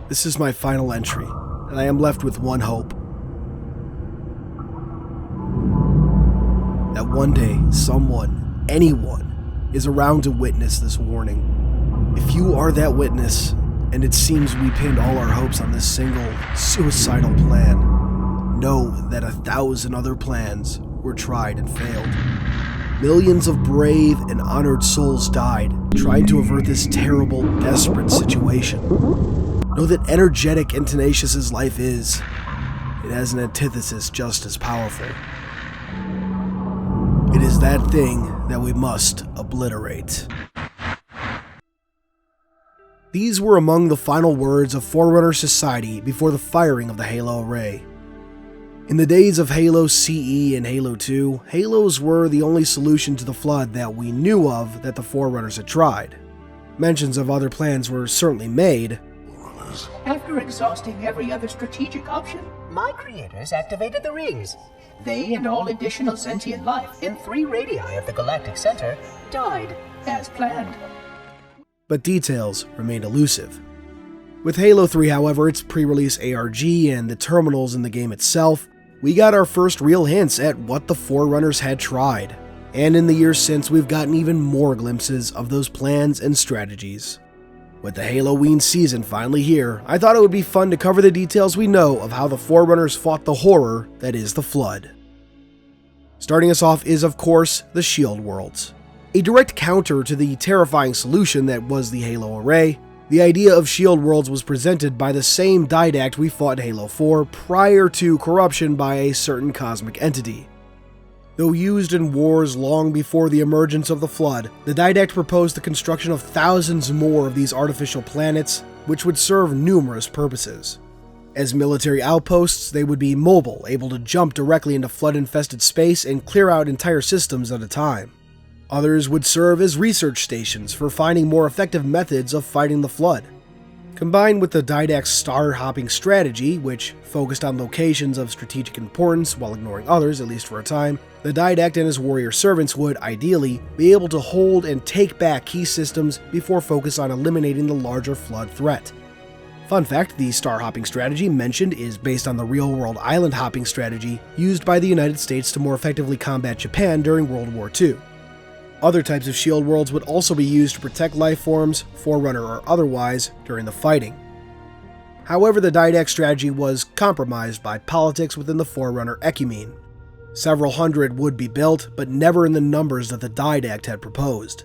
This is my final entry, and I am left with one hope. That one day, someone, anyone, is around to witness this warning. If you are that witness, and it seems we pinned all our hopes on this single, suicidal plan, know that 1,000 other plans were tried and failed. Millions of brave and honored souls died trying to avert this terrible, desperate situation. Know that energetic and tenacious as life is, it has an antithesis just as powerful. It is that thing that we must obliterate. These were among the final words of Forerunner Society before the firing of the Halo array. In the days of Halo CE and Halo 2, Halos were the only solution to the Flood that we knew of that the Forerunners had tried. Mentions of other plans were certainly made. After exhausting every other strategic option, my creators activated the rings. They and all additional sentient life in 3 radii of the galactic center died as planned. But details remained elusive. With Halo 3, however, its pre-release ARG and the terminals in the game itself, we got our first real hints at what the Forerunners had tried. And in the years since, we've gotten even more glimpses of those plans and strategies. With the Halloween season finally here, I thought it would be fun to cover the details we know of how the Forerunners fought the horror that is the Flood. Starting us off is, of course, the Shield Worlds. A direct counter to the terrifying solution that was the Halo array, the idea of Shield Worlds was presented by the same didact we fought in Halo 4 prior to corruption by a certain cosmic entity. Though used in wars long before the emergence of the Flood, the didact proposed the construction of thousands more of these artificial planets, which would serve numerous purposes. As military outposts, they would be mobile, able to jump directly into Flood-infested space and clear out entire systems at a time. Others would serve as research stations for finding more effective methods of fighting the Flood. Combined with the didact's star-hopping strategy, which focused on locations of strategic importance while ignoring others, at least for a time, the didact and his warrior servants would, ideally, be able to hold and take back key systems before focus on eliminating the larger Flood threat. Fun fact, the star-hopping strategy mentioned is based on the real-world island-hopping strategy used by the United States to more effectively combat Japan during World War II. Other types of shield worlds would also be used to protect life forms, Forerunner or otherwise, during the fighting. However, the didact strategy was compromised by politics within the Forerunner ecumene. Several hundred would be built, but never in the numbers that the didact had proposed.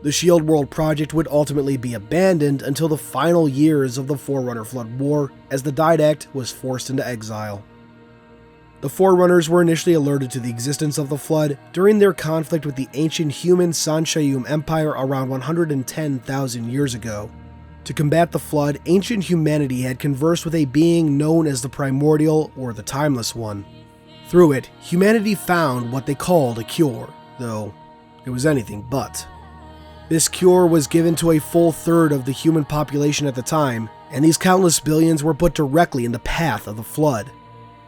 The Shield World project would ultimately be abandoned until the final years of the Forerunner Flood War, as the didact was forced into exile. The Forerunners were initially alerted to the existence of the Flood during their conflict with the ancient human Sanshayum Empire around 110,000 years ago. To combat the Flood, ancient humanity had conversed with a being known as the Primordial or the Timeless One. Through it, humanity found what they called a cure, though it was anything but. This cure was given to a full third of the human population at the time, and these countless billions were put directly in the path of the Flood.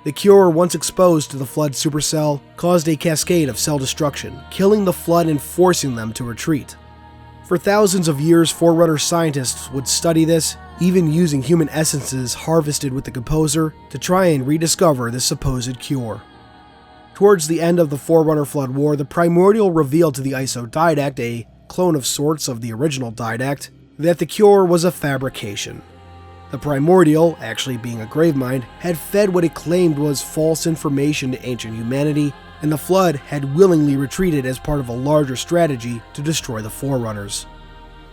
The cure, once exposed to the Flood supercell, caused a cascade of cell destruction, killing the Flood and forcing them to retreat. For thousands of years, Forerunner scientists would study this, even using human essences harvested with the Composer to try and rediscover this supposed cure. Towards the end of the Forerunner Flood War, the Primordial revealed to the ISO didact, a clone of sorts of the original didact, that the cure was a fabrication. The Primordial, actually being a gravemind, had fed what it claimed was false information to ancient humanity, and the Flood had willingly retreated as part of a larger strategy to destroy the Forerunners.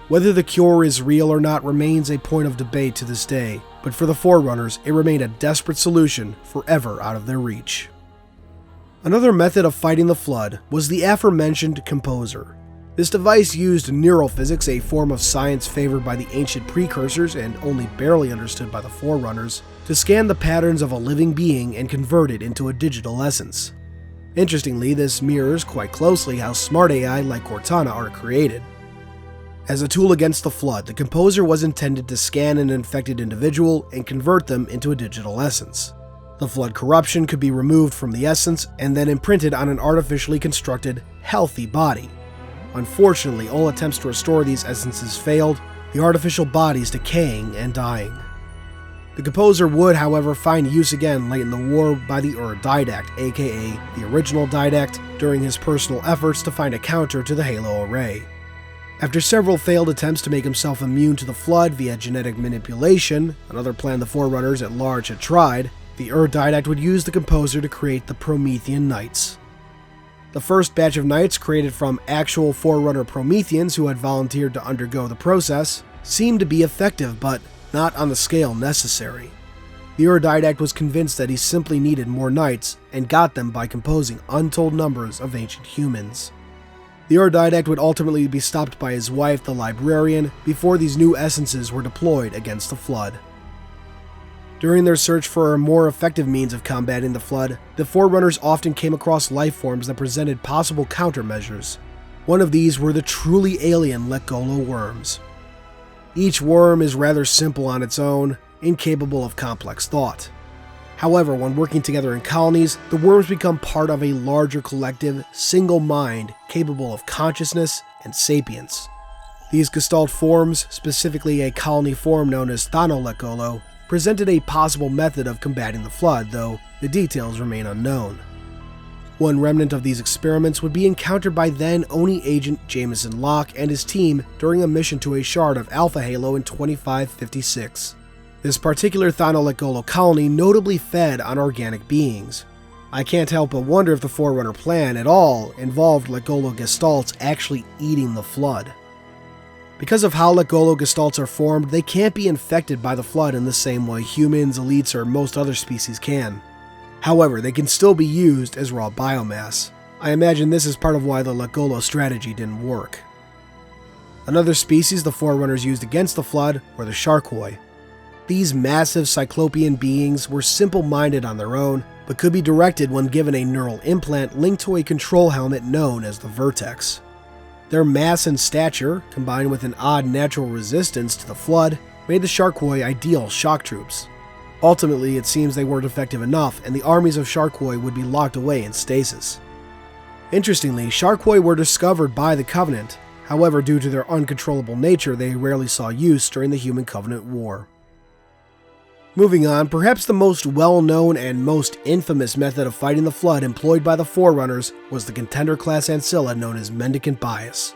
Whether the cure is real or not remains a point of debate to this day, but for the Forerunners, it remained a desperate solution forever out of their reach. Another method of fighting the Flood was the aforementioned Composer. This device used neurophysics, a form of science favored by the ancient precursors and only barely understood by the Forerunners, to scan the patterns of a living being and convert it into a digital essence. Interestingly, this mirrors quite closely how smart AI like Cortana are created. As a tool against the Flood, the Composer was intended to scan an infected individual and convert them into a digital essence. The Flood corruption could be removed from the essence and then imprinted on an artificially constructed, healthy body. Unfortunately, all attempts to restore these essences failed, the artificial bodies decaying and dying. The composer would, however, find use again late in the war by the Didact, aka the original Didact, during his personal efforts to find a counter to the Halo array. After several failed attempts to make himself immune to the Flood via genetic manipulation, another plan the Forerunners at large had tried, the Didact would use the composer to create the Promethean Knights. The first batch of Knights, created from actual Forerunner Prometheans who had volunteered to undergo the process, seemed to be effective, but not on the scale necessary. The Didact was convinced that he simply needed more Knights, and got them by composing untold numbers of ancient humans. The Didact would ultimately be stopped by his wife, the Librarian, before these new essences were deployed against the Flood. During their search for a more effective means of combating the Flood, the Forerunners often came across life forms that presented possible countermeasures. One of these were the truly alien Lekgolo worms. Each worm is rather simple on its own, incapable of complex thought. However, when working together in colonies, the worms become part of a larger collective, single mind capable of consciousness and sapience. These Gestalt forms, specifically a colony form known as Lekgolo, presented a possible method of combating the Flood, though the details remain unknown. One remnant of these experiments would be encountered by then ONI agent Jameson Locke and his team during a mission to a shard of Alpha Halo in 2556. This particular Lekgolo colony notably fed on organic beings. I can't help but wonder if the Forerunner plan at all involved Lekgolo Gestalts actually eating the Flood. Because of how Lekgolo Gestalts are formed, they can't be infected by the Flood in the same way humans, elites, or most other species can. However, they can still be used as raw biomass. I imagine this is part of why the Lekgolo strategy didn't work. Another species the Forerunners used against the Flood were the Sharkoi. These massive cyclopean beings were simple-minded on their own, but could be directed when given a neural implant linked to a control helmet known as the Vertex. Their mass and stature, combined with an odd natural resistance to the Flood, made the Sharkoi ideal shock troops. Ultimately, it seems they weren't effective enough, and the armies of Sharkoi would be locked away in stasis. Interestingly, Sharkoi were discovered by the Covenant. However, due to their uncontrollable nature, they rarely saw use during the Human-Covenant War. Moving on, perhaps the most well-known and most infamous method of fighting the Flood employed by the Forerunners was the contender-class Ancilla known as Mendicant Bias.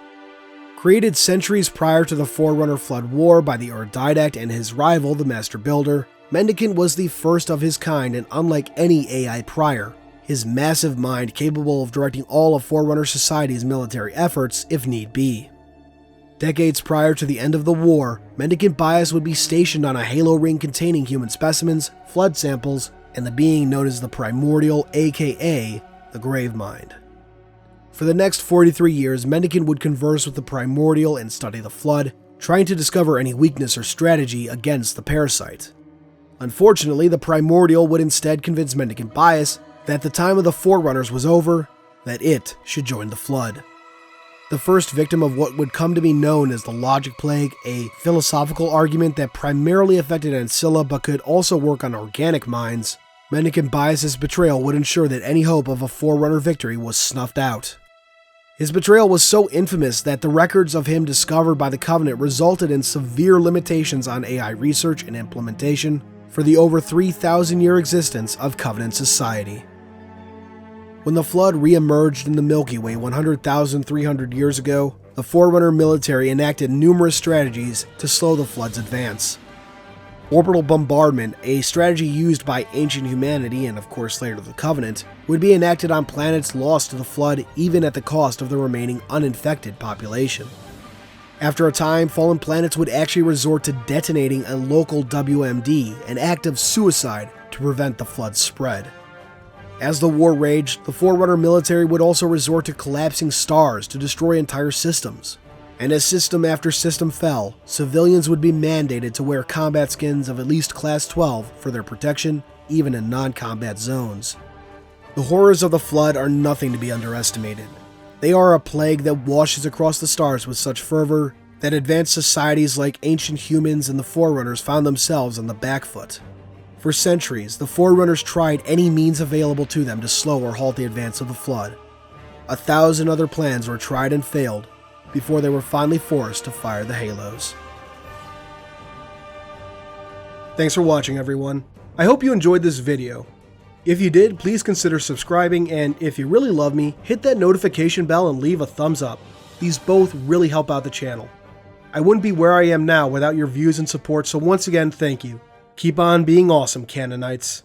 Created centuries prior to the Forerunner Flood War by the Didact and his rival, the Master Builder, Mendicant was the first of his kind, and unlike any AI prior, his massive mind capable of directing all of Forerunner society's military efforts if need be. Decades prior to the end of the war, Mendicant Bias would be stationed on a halo ring containing human specimens, Flood samples, and the being known as the Primordial, aka the Gravemind. For the next 43 years, Mendicant would converse with the Primordial and study the Flood, trying to discover any weakness or strategy against the parasite. Unfortunately, the Primordial would instead convince Mendicant Bias that the time of the Forerunners was over, that it should join the Flood. The first victim of what would come to be known as the Logic Plague, a philosophical argument that primarily affected Ancilla but could also work on organic minds, Mendicant Bias's betrayal would ensure that any hope of a Forerunner victory was snuffed out. His betrayal was so infamous that the records of him discovered by the Covenant resulted in severe limitations on AI research and implementation for the over 3,000-year existence of Covenant society. When the Flood re-emerged in the Milky Way 100,300 years ago, the Forerunner military enacted numerous strategies to slow the Flood's advance. Orbital bombardment, a strategy used by ancient humanity and of course later the Covenant, would be enacted on planets lost to the Flood even at the cost of the remaining uninfected population. After a time, fallen planets would actually resort to detonating a local WMD, an act of suicide to prevent the Flood's spread. As the war raged, the Forerunner military would also resort to collapsing stars to destroy entire systems. And as system after system fell, civilians would be mandated to wear combat skins of at least Class 12 for their protection, even in non-combat zones. The horrors of the Flood are nothing to be underestimated. They are a plague that washes across the stars with such fervor that advanced societies like ancient humans and the Forerunners found themselves on the back foot. For centuries, the Forerunners tried any means available to them to slow or halt the advance of the Flood. 1,000 other plans were tried and failed before they were finally forced to fire the Halos. Thanks for watching, everyone. I hope you enjoyed this video. If you did, please consider subscribing, and if you really love me, hit that notification bell and leave a thumbs up. These both really help out the channel. I wouldn't be where I am now without your views and support, so once again, thank you. Keep on being awesome, Canon Knights.